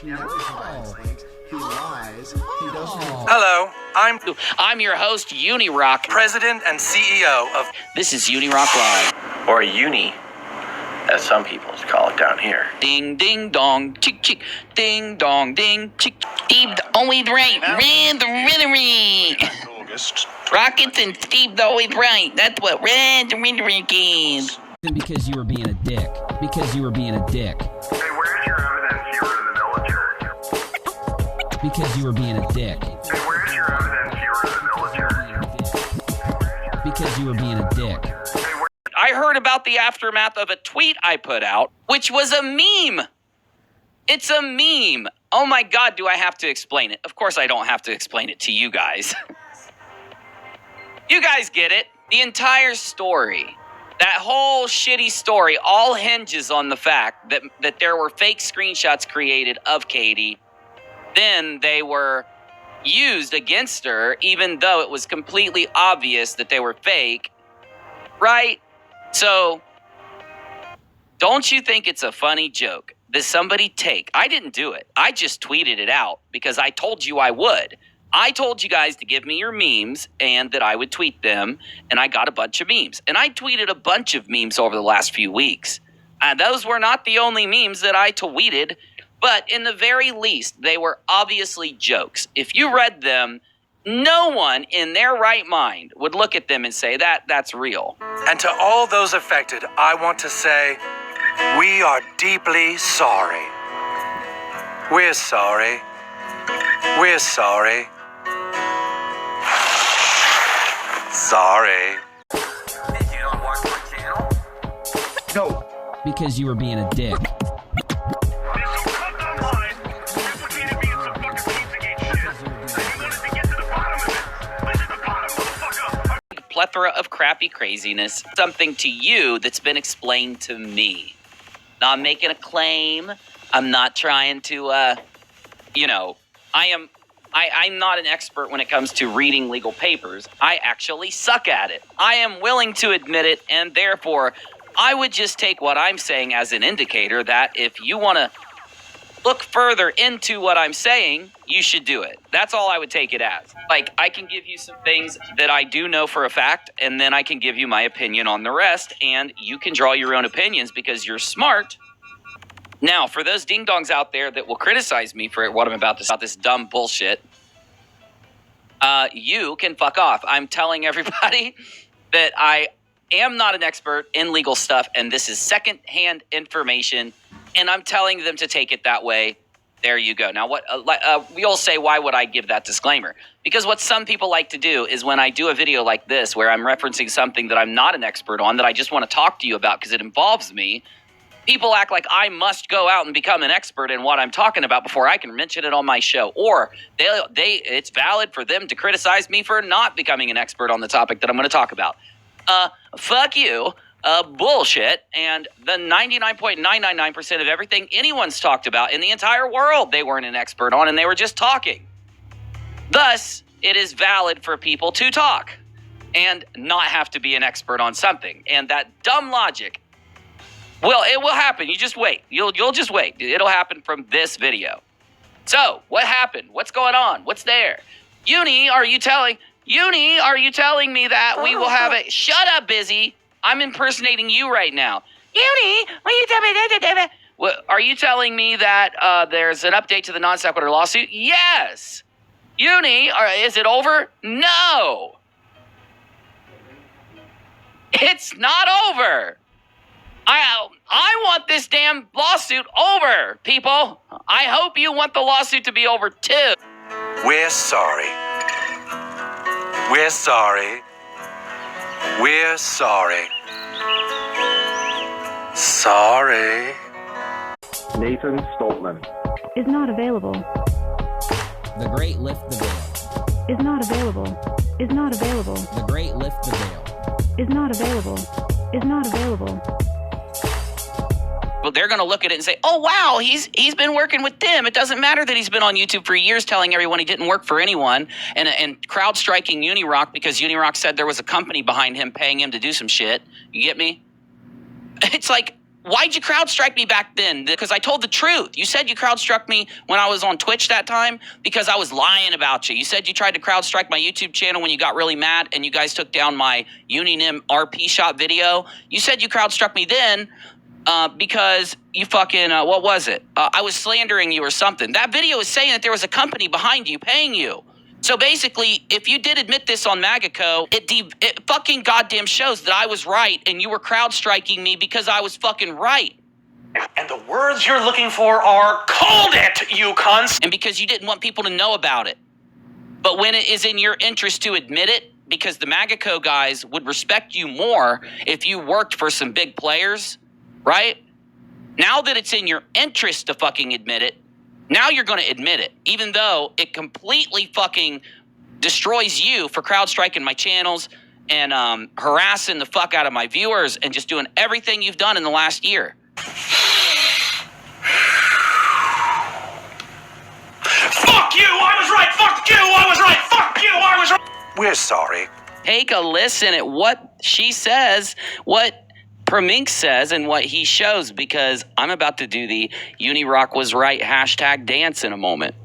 He lies. He doesn't. Hello, I'm your host, UNIRach, President and CEO of... This is UNIRach Live. Or Uni, as some people call it down here. Ding, ding, dong, chick, chick. Ding, dong, ding, chick. Steve, always right. Red the rhetoric. Rockets and Steve, always right. That's what red the rhetoric is. Because you were being a dick. Because you were being a dick. Hey, where's your evidence you were in the military? Because you were being a dick. Hey, where's your evidence you were in the military? Because you were being a dick. I heard about the aftermath of a tweet I put out, which was a meme. It's a meme. Oh my God, do I have to explain it? Of course I don't have to explain it to you guys. You guys get it. The entire story, that whole shitty story, all hinges on the fact that there were fake screenshots created of Katie. Then they were used against her, even though it was completely obvious that they were fake. Right? So, don't you think it's a funny joke that somebody I didn't do it. I just tweeted it out because I told you I would. I told you guys to give me your memes and that I would tweet them, and I got a bunch of memes. And I tweeted a bunch of memes over the last few weeks. Those were not the only memes that I tweeted, but in the very least, they were obviously jokes. If you read them, no one in their right mind would look at them and say, that's real. And to all those affected, I want to say, we are deeply sorry. We're sorry. We're sorry. Sorry. Did you not watch my channel? No. Because you were being a dick. Plethora of crappy craziness, something to you that's been explained to me. Now, I'm making a claim. I'm not trying to, I'm not an expert when it comes to reading legal papers. I actually suck at it. I am willing to admit it, and therefore, I would just take what I'm saying as an indicator that if you want to look further into what I'm saying, you should do it. That's all I would take it as. Like, I can give you some things that I do know for a fact, and then I can give you my opinion on the rest, and you can draw your own opinions because you're smart. Now, for those ding-dongs out there that will criticize me for what I'm about this dumb bullshit, you can fuck off. I'm telling everybody that I am not an expert in legal stuff, and this is second-hand information, and I'm telling them to take it that way. There you go. Now, you'll say, why would I give that disclaimer? Because what some people like to do is when I do a video like this where I'm referencing something that I'm not an expert on, that I just want to talk to you about because it involves me, people act like I must go out and become an expert in what I'm talking about before I can mention it on my show. Or it's valid for them to criticize me for not becoming an expert on the topic that I'm going to talk about. Fuck you. Bullshit, and the 99.999% of everything anyone's talked about in the entire world they weren't an expert on, and they were just talking. Thus, it is valid for people to talk and not have to be an expert on something. And that dumb logic, well, it will happen. You just wait. You'll just wait. It'll happen from this video. So, what happened? What's going on? What's there? Uni, are you telling me that we will have a... Shut up, Busy. I'm impersonating you right now. Uni, will you tell me that? Are you telling me that there's an update to the non-sequitur lawsuit? Yes. Uni, is it over? No. It's not over. I want this damn lawsuit over, people. I hope you want the lawsuit to be over too. We're sorry. We're sorry. We're sorry. Sorry. Nathan Stoltman is not available. The Great Lift the Veil. Is not available. Is not available. The Great Lift the Veil. Is not available. Is not available. Well, they're going to look at it and say, oh, wow, he's been working with them. It doesn't matter that he's been on YouTube for years telling everyone he didn't work for anyone and crowd striking UNIRach because UNIRach said there was a company behind him paying him to do some shit. You get me? It's like, Why'd you CrowdStrike me back then? Because I told the truth. You said you CrowdStrike me when I was on Twitch that time because I was lying about you. You said you tried to CrowdStrike my YouTube channel when you got really mad and you guys took down my Uninim RP shot video. You said you CrowdStrike me then because you fucking, what was it? I was slandering you or something. That video is saying that there was a company behind you paying you. So basically, if you did admit this on MAGACO, it fucking goddamn shows that I was right and you were CrowdStriking me because I was fucking right. And the words you're looking for are "called it, you cunts." And because you didn't want people to know about it. But when it is in your interest to admit it, because the MAGACO guys would respect you more if you worked for some big players, right? Now that it's in your interest to fucking admit it, now you're going to admit it, even though it completely fucking destroys you for CrowdStriking my channels and harassing the fuck out of my viewers and just doing everything you've done in the last year. Fuck you, I was right. Fuck you, I was right. Fuck you, I was right. We're sorry. Take a listen at what she says, what Promink says, and what he shows, because I'm about to do the UNIRach was right hashtag dance in a moment.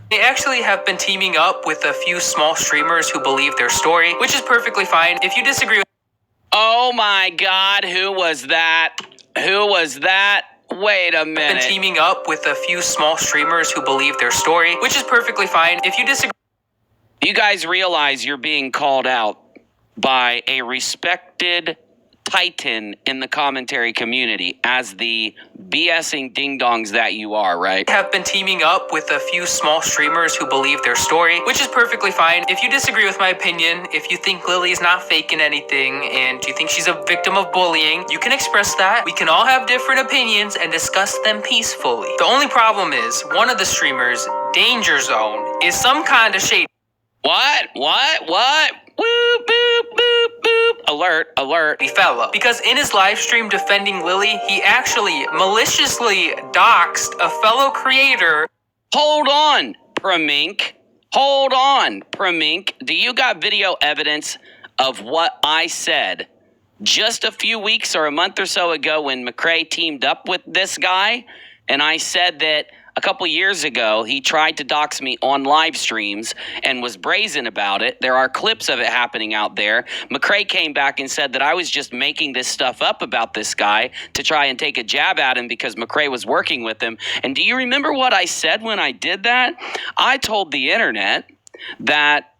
They actually have been teaming up with a few small streamers who believe their story, which is perfectly fine. If you disagree with... Oh my God, who was that? Who was that? Wait a minute. Been teaming up with a few small streamers who believe their story, which is perfectly fine. If you disagree... You guys realize you're being called out by a respected titan in the commentary community as the BSing ding-dongs that you are, right? Have been teaming up with a few small streamers who believe their story, which is perfectly fine. If you disagree with my opinion, if you think Lily's not faking anything, and you think she's a victim of bullying, you can express that. We can all have different opinions and discuss them peacefully. The only problem is, one of the streamers, Danger Zone, is some kind of shady. What? Woo, boop, boop, boop. Alert. Fella. Because in his live stream defending Lily, he actually maliciously doxed a fellow creator. Hold on, Promink. Do you got video evidence of what I said just a few weeks or a month or so ago when McCrae teamed up with this guy? And I said that a couple years ago, he tried to dox me on live streams and was brazen about it. There are clips of it happening out there. McCrae came back and said that I was just making this stuff up about this guy to try and take a jab at him because McCrae was working with him. And do you remember what I said when I did that? I told the internet that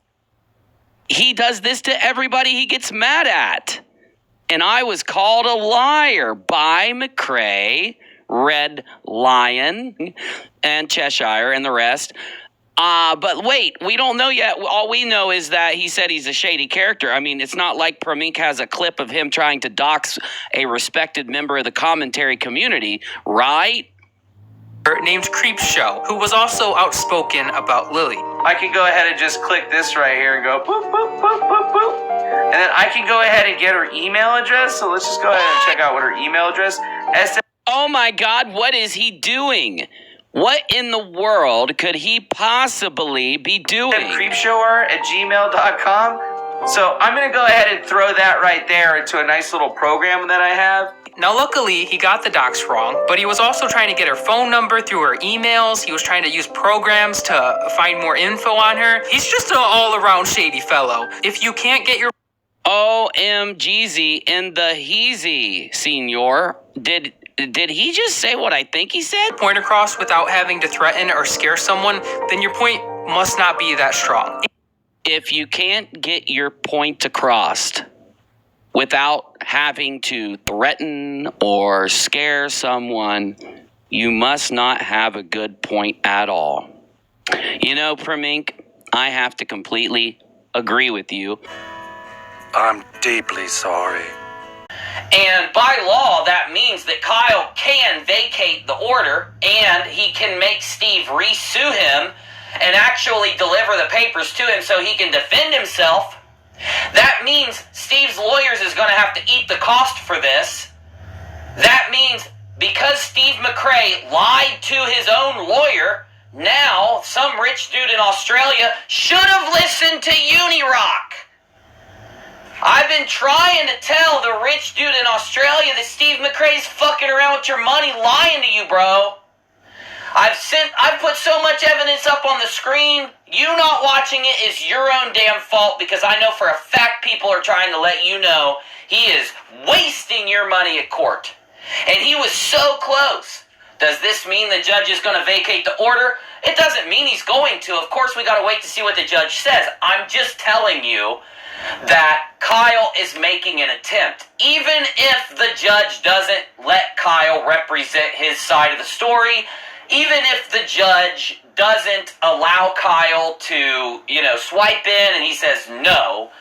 he does this to everybody he gets mad at. And I was called a liar by McCrae, Red Lion, and Cheshire, and the rest. But wait, we don't know yet. All we know is that he said he's a shady character. I mean, it's not like Promink has a clip of him trying to dox a respected member of the commentary community, right? Named Creepshow, who was also outspoken about Lily. I can go ahead and just click this right here and go boop, boop, boop, boop, boop. And then I can go ahead and get her email address. So let's just go ahead and check out what her email address is. Oh my God, what is he doing? What in the world could he possibly be doing? Creepshower@gmail.com. So I'm going to go ahead and throw that right there into a nice little program that I have. Now, luckily, he got the docs wrong, but he was also trying to get her phone number through her emails. He was trying to use programs to find more info on her. He's just an all-around shady fellow. If you can't get your... OMGZ in the heezy, senor. Did he just say what I think he said? Point across without having to threaten or scare someone, then your point must not be that strong. If you can't get your point across without having to threaten or scare someone, you must not have a good point at all. You know, Promink, I have to completely agree with you. I'm deeply sorry. And by law, that means that Kyle can vacate the order and he can make Steve re-sue him and actually deliver the papers to him so he can defend himself. That means Steve's lawyers is going to have to eat the cost for this. That means because Steve McCrae lied to his own lawyer, now some rich dude in Australia should have listened to UNIRach. I've been trying to tell the rich dude in Australia that Steve McRae's fucking around with your money, lying to you, bro. I've put so much evidence up on the screen. You not watching it is your own damn fault, because I know for a fact people are trying to let you know he is wasting your money at court. And he was so close. Does this mean the judge is going to vacate the order? It doesn't mean he's going to. Of course, we got to wait to see what the judge says. I'm just telling you that Kyle is making an attempt. Even if the judge doesn't let Kyle represent his side of the story, even if the judge doesn't allow Kyle to, swipe in and he says no,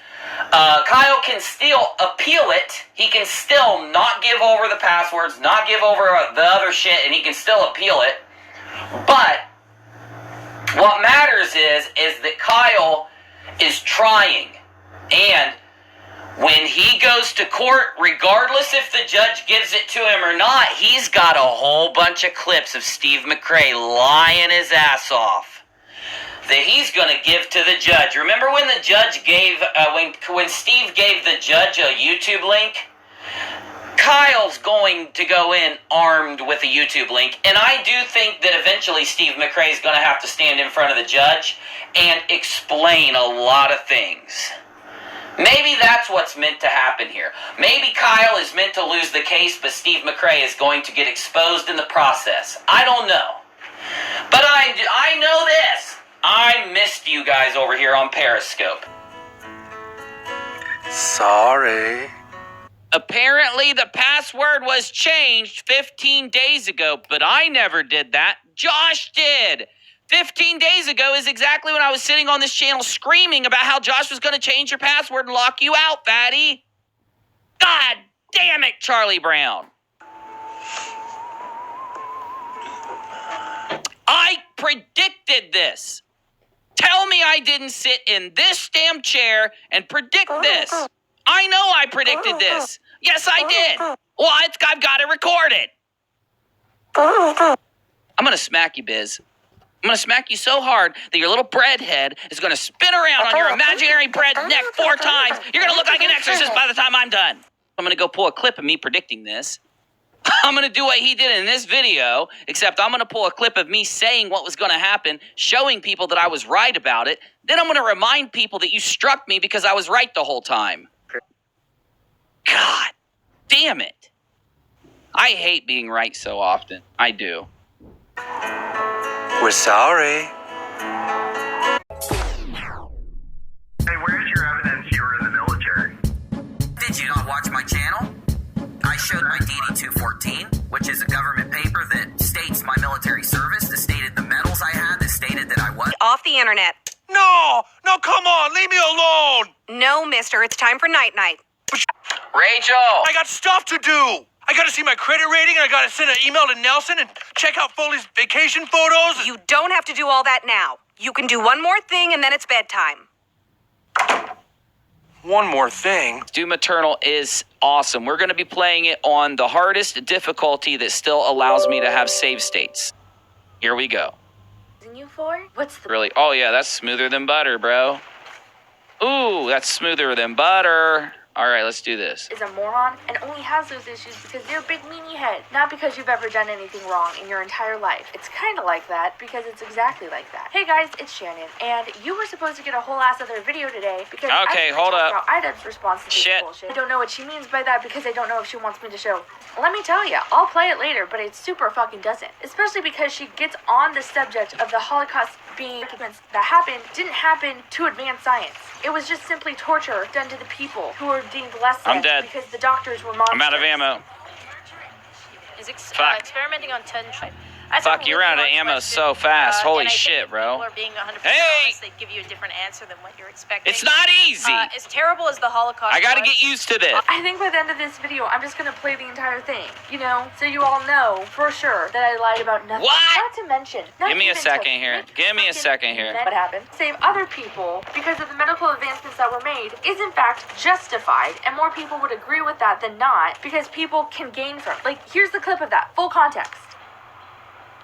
Kyle can still appeal it. He can still not give over the passwords, not give over the other shit, and he can still appeal it. But what matters is that Kyle is trying. And when he goes to court, regardless if the judge gives it to him or not, he's got a whole bunch of clips of Steve McRae lying his ass off that he's going to give to the judge. Remember when the judge gave, when Steve gave the judge a YouTube link? Kyle's going to go in armed with a YouTube link, and I do think that eventually Steve McRae is going to have to stand in front of the judge and explain a lot of things. Maybe that's what's meant to happen here. Maybe Kyle is meant to lose the case, but Steve McRae is going to get exposed in the process. I don't know. But I know this. I missed you guys over here on Periscope. Sorry. Apparently the password was changed 15 days ago, but I never did that. Josh did. 15 days ago is exactly when I was sitting on this channel screaming about how Josh was going to change your password and lock you out, fatty. God damn it, Charlie Brown. I predicted this. Tell me I didn't sit in this damn chair and predict this. I know I predicted this. Yes, I did. Well, I've got to record it. I'm going to smack you, Biz. I'm going to smack you so hard that your little bread head is going to spin around on your imaginary bread neck 4 times. You're going to look like an exorcist by the time I'm done. I'm going to go pull a clip of me predicting this. I'm going to do what he did in this video, except I'm going to pull a clip of me saying what was going to happen, showing people that I was right about it. Then I'm going to remind people that you struck me because I was right the whole time. God damn it. I hate being right so often. I do. We're sorry. Hey, where's your evidence you were in the military? Did you not watch my channel? I showed my DD-214, which is a government paper that states my military service, that stated the medals I had, that stated that I was... Off the internet. No, come on, leave me alone. No, mister, it's time for night-night. Rachel! I got stuff to do. I gotta see my credit rating, and I gotta send an email to Nelson and check out Foley's vacation photos. You don't have to do all that now. You can do one more thing and then it's bedtime. One more thing. Doom Eternal is awesome. We're going to be playing it on the hardest difficulty that still allows me to have save states. Here we go. You for? What's the Really? Oh, yeah, that's smoother than butter, bro. Ooh, that's smoother than butter. All right, let's do this. is a moron and only has those issues because you're a big meanie head, not because you've ever done anything wrong in your entire life. It's kind of like that because it's exactly like that. Hey guys, it's Shannon, and you were supposed to get a whole ass other video today because Okay, hold up. Ida's response to this Shit. bullshit. I don't know what she means by that because I don't know if she wants me to show. Let me tell you, I'll play it later, but it super fucking doesn't. Especially because she gets on the subject of the Holocaust being documents that happened didn't happen to advance science. It was just simply torture done to the people who were deemed less I'm than dead. because the doctors were monsters. I'm out of ammo. Is Fuck. experimenting on 10 tribes. Fuck, you ran out of ammo so fast. Holy shit, bro. People are being 100% Hey! honest. They give you a different answer than what you're expecting. It's not easy. As terrible as the Holocaust I gotta was, get used to this. I think by the end of this video, I'm just gonna play the entire thing, so you all know for sure that I lied about nothing. What? Not to mention, not Give me a even second to here. Give me a second here. What happened? Save other people because of the medical advancements that were made is in fact justified, and more people would agree with that than not because people can gain from. Like, here's the clip of that, full context.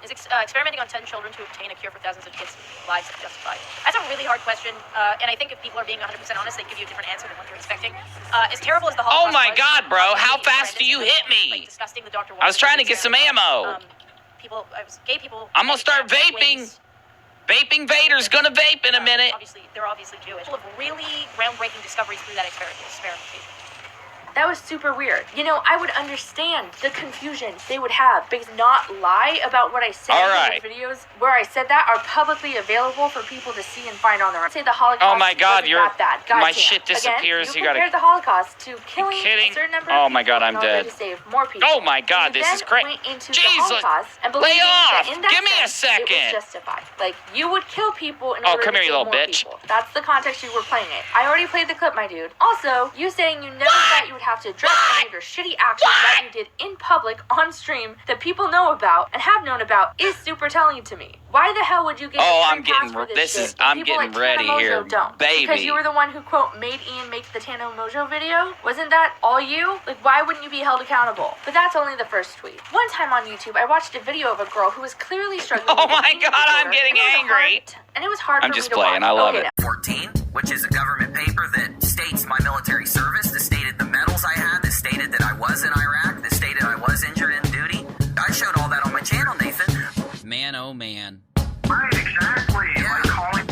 Is experimenting on 10 children to obtain a cure for thousands of kids' lives justified? That's a really hard question, and I think if people are being 100% honest, they give you a different answer than what you're expecting. As terrible as the Holocaust Oh my was, God, bro! How obviously fast do you hit me? like disgusting, the Dr. I was trying to get some ammo. Gay people. I'm gonna start vaping. Vaping Vader's gonna vape in a minute. They're obviously Jewish. Full of really groundbreaking discoveries through that experimentation. That was super weird. You know, I would understand the confusion they would have because not lie about what I said in the videos where I said that are publicly available for people to see and find on their own. Say the Holocaust Oh my God, wasn't that bad. God my damn. shit disappears. Again, You gotta. compare the Holocaust to killing kidding? a certain number Oh of my people God, I'm in order dead. to save more people. Oh my God, And this then is great. went into Jesus, the Holocaust and lay believing that off. in that Give me a sense, It second. was justified. Like you would kill people in Oh, order come to here, you kill little more bitch. people. That's the context you were playing it. I already played the clip, my dude. Also, you saying you never thought you would have to address any of your shitty actions that you did in public on stream that people know about and have known about is super telling to me. Why the hell would you get Oh, a I'm free pass getting. for this This shit is. when I'm people getting like ready Tana here, Mojo don't? baby. Because you were the one who quote made Ian make the Tana Mojo video. Wasn't that all you? Like, why wouldn't you be held accountable? But that's only the first tweet. One time on YouTube, I watched a video of a girl who was clearly struggling. Oh with an my eating God, I'm disorder, getting and it was angry. and it was hard I'm for just me to playing. watch. I love Okay, it. 14, which is a government paper that states my military service, that stated the medals I had, that stated that I was in Iraq, that stated I was injured in duty. I showed all that on my channel, Nathan. Man, oh man. Right, exactly. Yeah. Like calling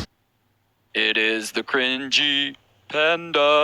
It is the cringy panda.